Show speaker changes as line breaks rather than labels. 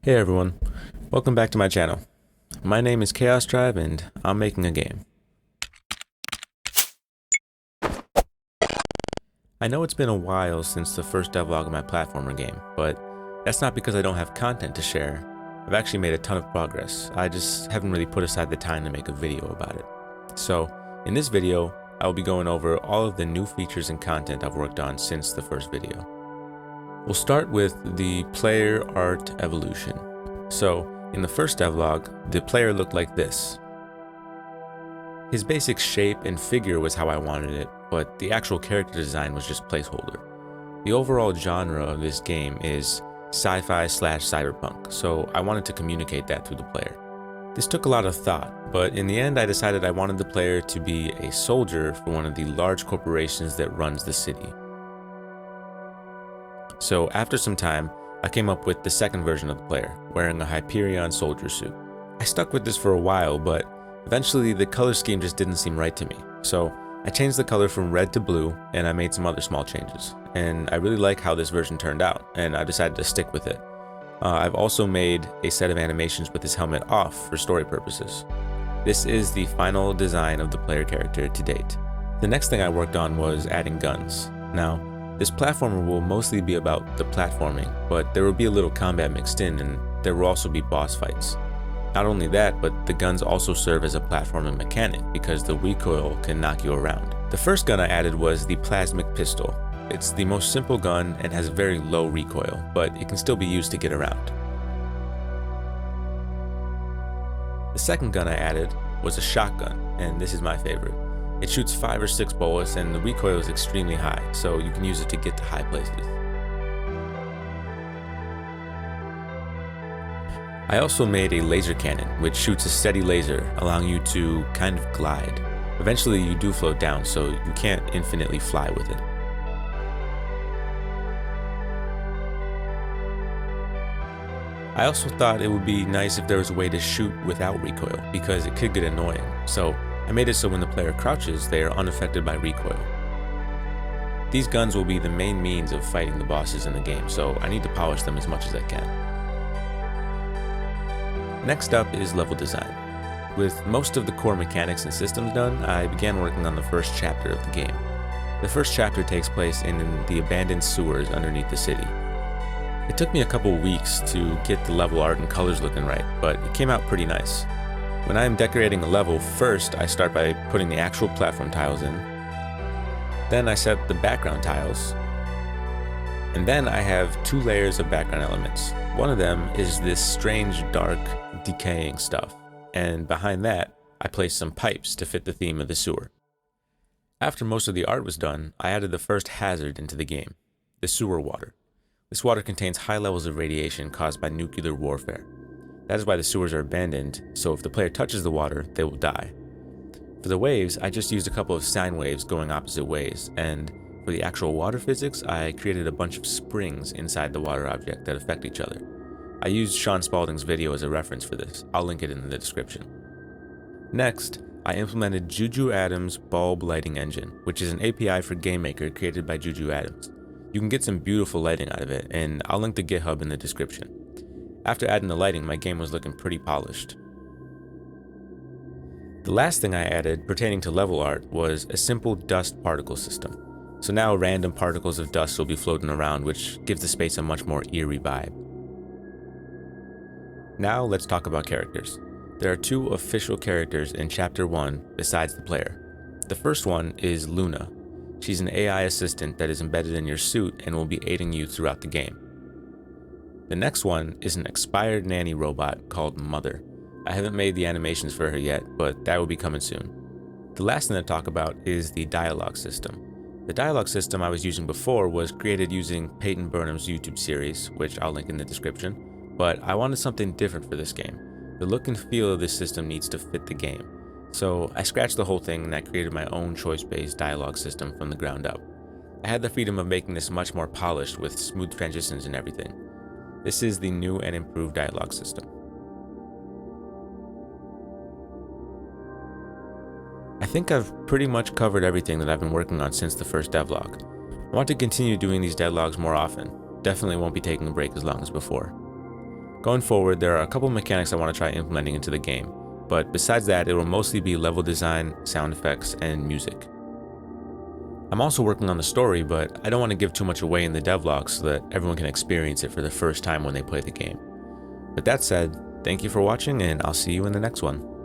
Hey everyone, welcome back to my channel. My name is chaosdrive and I'm making a game. I know it's been a while since the first devlog of my platformer game, but that's not because I don't have content to share. I've actually made a ton of progress. I just haven't really put aside the time to make a video about it. So, in this video, I will be going over all of the new features and content I've worked on since the first video. We'll start with the player art evolution. So, in the first devlog, the player looked like this. His basic shape and figure was how I wanted it, but the actual character design was just placeholder. The overall genre of this game is sci-fi/cyberpunk, so I wanted to communicate that through the player. This took a lot of thought, but in the end I decided I wanted the player to be a soldier for one of the large corporations that runs the city. So after some time, I came up with the second version of the player, wearing a Hyperion soldier suit. I stuck with this for a while, but eventually the color scheme just didn't seem right to me. So I changed the color from red to blue, and I made some other small changes. And I really like how this version turned out, and I decided to stick with it. I've also made a set of animations with his helmet off for story purposes. This is the final design of the player character to date. The next thing I worked on was adding guns. Now, this platformer will mostly be about the platforming, but there will be a little combat mixed in, and there will also be boss fights. Not only that, but the guns also serve as a platforming mechanic because the recoil can knock you around. The first gun I added was the plasmic pistol. It's the most simple gun and has very low recoil, but it can still be used to get around. The second gun I added was a shotgun, and this is my favorite. It shoots 5 or 6 bullets and the recoil is extremely high, so you can use it to get to high places. I also made a laser cannon, which shoots a steady laser, allowing you to kind of glide. Eventually you do float down, so you can't infinitely fly with it. I also thought it would be nice if there was a way to shoot without recoil, because it could get annoying, so I made it so when the player crouches, they are unaffected by recoil. These guns will be the main means of fighting the bosses in the game, so I need to polish them as much as I can. Next up is level design. With most of the core mechanics and systems done, I began working on the first chapter of the game. The first chapter takes place in the abandoned sewers underneath the city. It took me a couple weeks to get the level art and colors looking right, but it came out pretty nice. When I am decorating a level, first I start by putting the actual platform tiles in, then I set the background tiles, and then I have 2 layers of background elements. One of them is this strange, dark, decaying stuff, and behind that, I placed some pipes to fit the theme of the sewer. After most of the art was done, I added the first hazard into the game, the sewer water. This water contains high levels of radiation caused by nuclear warfare. That is why the sewers are abandoned, so if the player touches the water, they will die. For the waves, I just used a couple of sine waves going opposite ways, and for the actual water physics, I created a bunch of springs inside the water object that affect each other. I used Sean Spalding's video as a reference for this. I'll link it in the description. Next, I implemented Juju Adams' bulb lighting engine, which is an API for GameMaker created by Juju Adams. You can get some beautiful lighting out of it, and I'll link the GitHub in the description. After adding the lighting, my game was looking pretty polished. The last thing I added pertaining to level art was a simple dust particle system. So now random particles of dust will be floating around, which gives the space a much more eerie vibe. Now let's talk about characters. There are 2 official characters in Chapter 1 besides the player. The first one is Luna. She's an AI assistant that is embedded in your suit and will be aiding you throughout the game. The next one is an expired nanny robot called Mother. I haven't made the animations for her yet, but that will be coming soon. The last thing to talk about is the dialogue system. The dialogue system I was using before was created using Peyton Burnham's YouTube series, which I'll link in the description, but I wanted something different for this game. The look and feel of this system needs to fit the game. So I scratched the whole thing and I created my own choice-based dialogue system from the ground up. I had the freedom of making this much more polished with smooth transitions and everything. This is the new and improved dialogue system. I think I've pretty much covered everything that I've been working on since the first devlog. I want to continue doing these devlogs more often. Definitely won't be taking a break as long as before. Going forward, there are a couple mechanics I want to try implementing into the game, but besides that, it will mostly be level design, sound effects, and music. I'm also working on the story, but I don't want to give too much away in the devlog so that everyone can experience it for the first time when they play the game. With that said, thank you for watching, and I'll see you in the next one.